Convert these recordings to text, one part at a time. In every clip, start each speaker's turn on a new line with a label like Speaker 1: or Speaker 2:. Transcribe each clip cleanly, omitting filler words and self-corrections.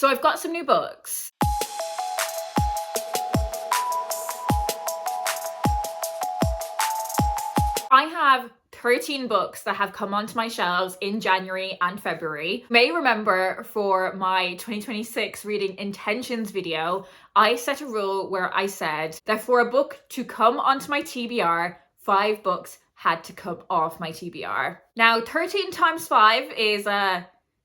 Speaker 1: So I've got some new books. I have 13 books that have come onto my shelves in January and February. You may remember for my 2026 reading intentions video, I set a rule where I said that for a book to come onto my TBR, 5 books had to come off my TBR. Now 13 times 5 is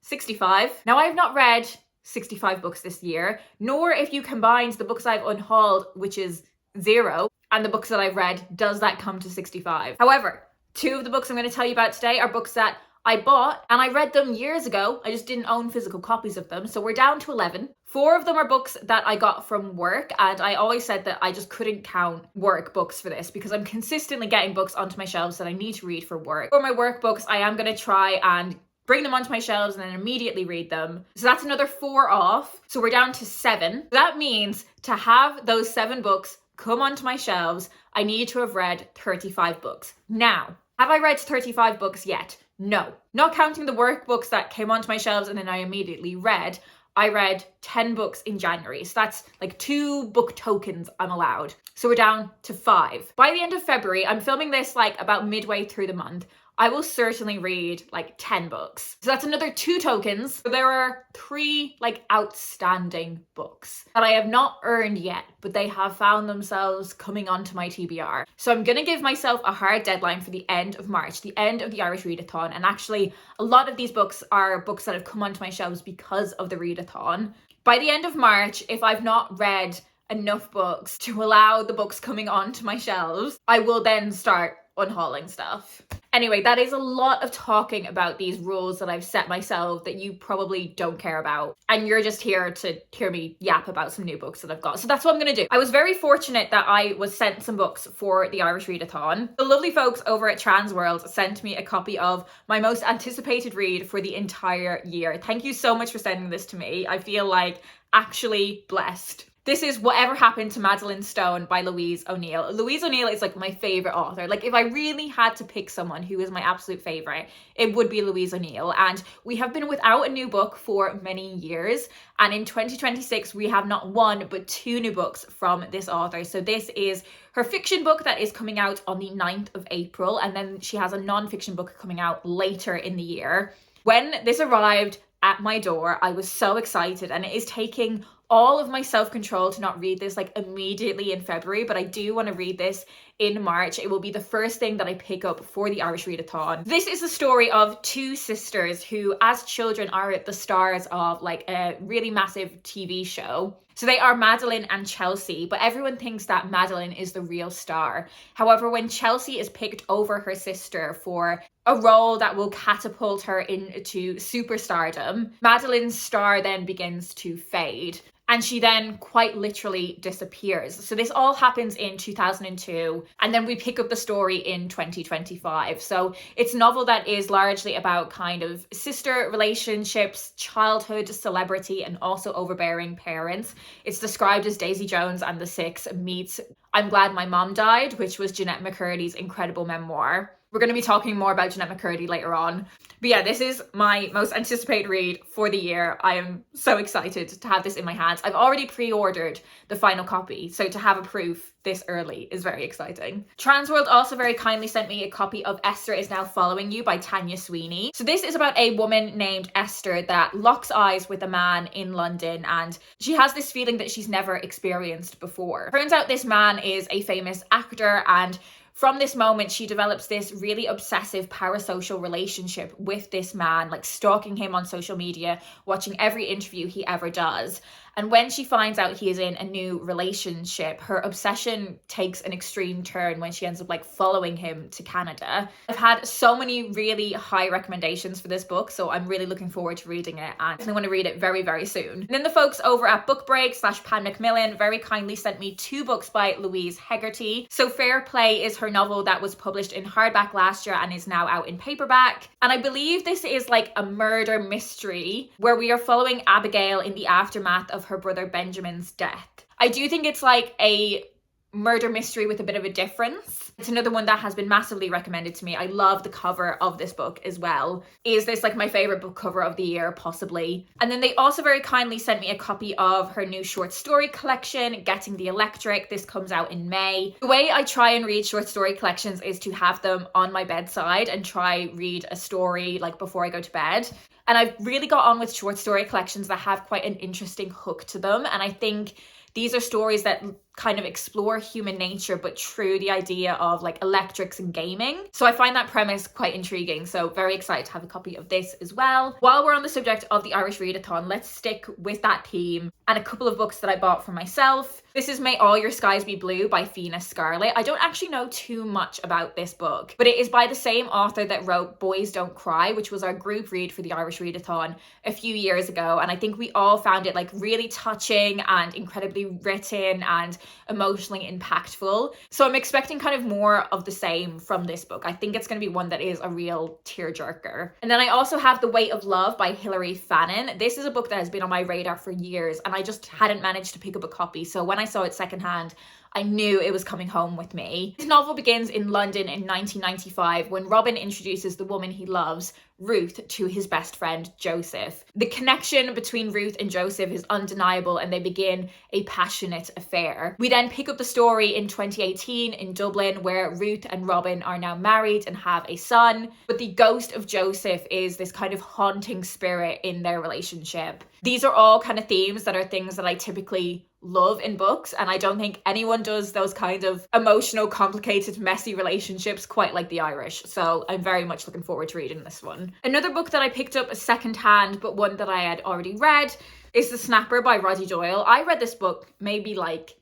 Speaker 1: 65. Now I have not read 65 books this year, nor if you combined the books I've unhauled, which is 0, and the books that I've read, does that come to 65. However, 2 of the books I'm going to tell you about today are books that I bought and I read them years ago. I just didn't own physical copies of them. So we're down to 11. 4 of them are books that I got from work, and I always said that I just couldn't count work books for this because I'm consistently getting books onto my shelves that I need to read for work. For my work books, I am going to try and bring them onto my shelves and then immediately read them. So that's another 4 off. So we're down to 7. That means to have those 7 books come onto my shelves, I need to have read 35 books. Now, have I read 35 books yet? No. Not counting the workbooks that came onto my shelves and then I immediately read. I read 10 books in January. So that's like 2 book tokens I'm allowed. So we're down to 5. By the end of February, I'm filming this like about midway through the month, I will certainly read like 10 books. So that's another 2 tokens. So there are 3 like outstanding books that I have not earned yet, but they have found themselves coming onto my TBR. So I'm gonna give myself a hard deadline for the end of March, the end of the Irish Readathon. And actually a lot of these books are books that have come onto my shelves because of the Readathon. By the end of March, if I've not read enough books to allow the books coming onto my shelves, I will then start unhauling stuff. Anyway, that is a lot of talking about these rules that I've set myself that you probably don't care about. And you're just here to hear me yap about some new books that I've got. So that's what I'm going to do. I was very fortunate that I was sent some books for the Irish Readathon. The lovely folks over at Transworld sent me a copy of my most anticipated read for the entire year. Thank you so much for sending this to me. I feel like actually blessed. This is Whatever Happened to Madeleine Stone by Louise O'Neill. Louise O'Neill is like my favorite author. Like if I really had to pick someone who is my absolute favorite, it would be Louise O'Neill. And we have been without a new book for many years. And in 2026, we have not 1, but 2 new books from this author. So this is her fiction book that is coming out on the 9th of April. And then she has a non-fiction book coming out later in the year. When this arrived at my door, I was so excited, and it is taking all of my self-control to not read this like immediately in February, but I do want to read this in March. It will be the first thing that I pick up for the Irish Readathon. This is the story of 2 sisters who as children are the stars of like a really massive TV show. So they are Madeleine and Chelsea, but everyone thinks that Madeleine is the real star. However, when Chelsea is picked over her sister for a role that will catapult her into superstardom, Madeleine's star then begins to fade. And she then quite literally disappears. So this all happens in 2002, and then we pick up the story in 2025. So it's a novel that is largely about kind of sister relationships, childhood, celebrity, and also overbearing parents. It's described as Daisy Jones and the Six meets I'm Glad My Mom Died, which was Jeanette McCurdy's incredible memoir. We're going to be talking more about Jeanette McCurdy later on. But yeah, this is my most anticipated read for the year. I am so excited to have this in my hands. I've already pre-ordered the final copy, so to have a proof this early is very exciting. Transworld also very kindly sent me a copy of Esther Is Now Following You by Tanya Sweeney. So this is about a woman named Esther that locks eyes with a man in London, and she has this feeling that she's never experienced before. Turns out this man is a famous actor, and from this moment, she develops this really obsessive parasocial relationship with this man, like stalking him on social media, watching every interview he ever does. And when she finds out he is in a new relationship, her obsession takes an extreme turn when she ends up like following him to Canada. I've had so many really high recommendations for this book, so I'm really looking forward to reading it, and I want to read it very, very soon. And then the folks over at Book Break / Pan Macmillan very kindly sent me 2 books by Louise Hegarty. So Fair Play is her novel that was published in hardback last year and is now out in paperback. And I believe this is like a murder mystery where we are following Abigail in the aftermath of her brother Benjamin's death. I do think it's like a murder mystery with a bit of a difference. It's another one that has been massively recommended to me. I love the cover of this book as well. Is this like my favorite book cover of the year? Possibly. And then they also very kindly sent me a copy of her new short story collection, Getting the Electric. This comes out in May. The way I try and read short story collections is to have them on my bedside and try read a story like before I go to bed. And I've really got on with short story collections that have quite an interesting hook to them. And I think these are stories that kind of explore human nature, but through the idea of like electrics and gaming. So I find that premise quite intriguing. So very excited to have a copy of this as well. While we're on the subject of the Irish Readathon, let's stick with that theme and a couple of books that I bought for myself. This is May All Your Skies Be Blue by Fiona Scarlett. I don't actually know too much about this book, but it is by the same author that wrote Boys Don't Cry, which was our group read for the Irish Readathon a few years ago. And I think we all found it like really touching and incredibly written and emotionally impactful. So I'm expecting kind of more of the same from this book. I think it's going to be one that is a real tearjerker. And then I also have The Weight of Love by Hilary Fannin. This is a book that has been on my radar for years and I just hadn't managed to pick up a copy. So when I saw it secondhand, I knew it was coming home with me. This novel begins in London in 1995 when Robin introduces the woman he loves, Ruth, to his best friend, Joseph. The connection between Ruth and Joseph is undeniable and they begin a passionate affair. We then pick up the story in 2018 in Dublin where Ruth and Robin are now married and have a son, but the ghost of Joseph is this kind of haunting spirit in their relationship. These are all kind of themes that are things that I typically love in books, and I don't think anyone does those kind of emotional, complicated, messy relationships quite like the Irish. So I'm very much looking forward to reading this one. Another book that I picked up secondhand, but one that I had already read, is The Snapper by Roddy Doyle. I read this book maybe like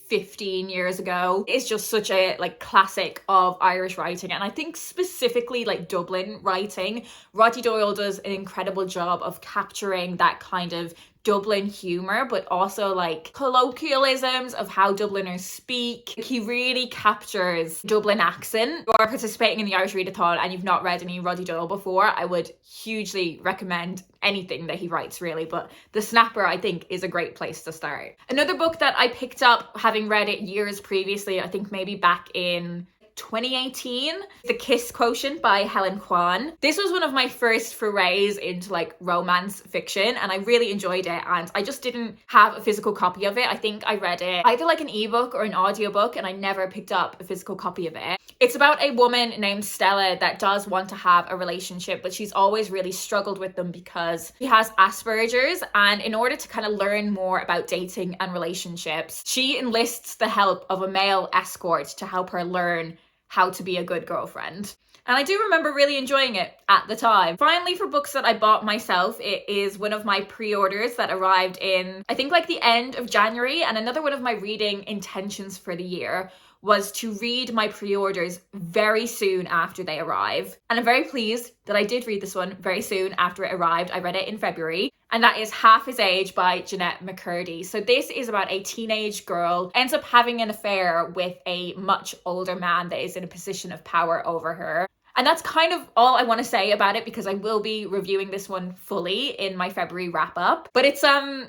Speaker 1: 15 years ago. It's just such a like classic of Irish writing, and I think specifically like Dublin writing. Roddy Doyle does an incredible job of capturing that kind of Dublin humor, but also like colloquialisms of how Dubliners speak. He really captures Dublin accent. If you are participating in the Irish Readathon and you've not read any Roddy Doyle before, I would hugely recommend anything that he writes really, but The Snapper I think is a great place to start. Another book that I picked up having read it years previously, I think maybe back in 2018, The Kiss Quotient by Helen Kwan. This was one of my first forays into like romance fiction and I really enjoyed it, and I just didn't have a physical copy of it. I think I read it either like an ebook or an audiobook and I never picked up a physical copy of it. It's about a woman named Stella that does want to have a relationship, but she's always really struggled with them because she has Asperger's, and in order to kind of learn more about dating and relationships, she enlists the help of a male escort to help her learn how to be a good girlfriend. And I do remember really enjoying it at the time. Finally, for books that I bought myself, it is one of my pre-orders that arrived in, I think like the end of January, and another one of my reading intentions for the year was to read my pre-orders very soon after they arrive. And I'm very pleased that I did read this one very soon after it arrived. I read it in February, and that is Half His Age by Jeanette McCurdy. So this is about a teenage girl ends up having an affair with a much older man that is in a position of power over her. And that's kind of all I want to say about it because I will be reviewing this one fully in my February wrap up. But it's an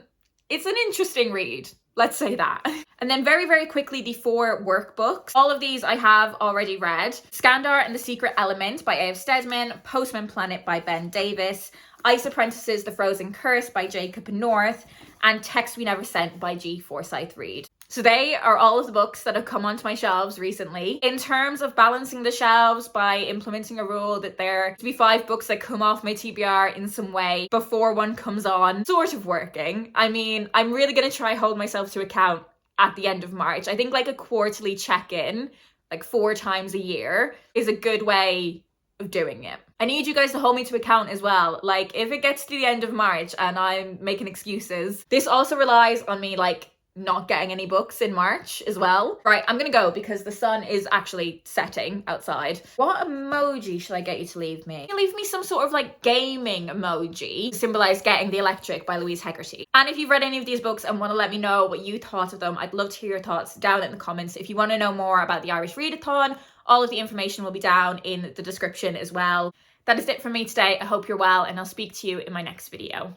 Speaker 1: interesting read. Let's say that. And then very, very quickly, the 4 workbooks. All of these I have already read. Skandar and the Secret Element by A.F. Stedman, Postman Planet by Ben Davis, Ice Apprentices, The Frozen Curse by Jacob North, and Text We Never Sent by G. Forsyth Reed. So they are all of the books that have come onto my shelves recently. In terms of balancing the shelves by implementing a rule that there to be 5 books that come off my TBR in some way before one comes on, sort of working. I mean, I'm really going to try hold myself to account at the end of March. I think like a quarterly check-in, like 4 times a year, is a good way of doing it. I need you guys to hold me to account as well. Like if it gets to the end of March and I'm making excuses, this also relies on me like not getting any books in March as well. Right, I'm gonna go because the sun is actually setting outside. What emoji should I get you to leave me? Leave me some sort of like gaming emoji to symbolize Getting the Electric by Louise Hegarty. And if you've read any of these books and want to let me know what you thought of them, I'd love to hear your thoughts down in the comments. If you want to know more about the Irish Readathon, all of the information will be down in the description as well. That is it from me today. I hope you're well and I'll speak to you in my next video.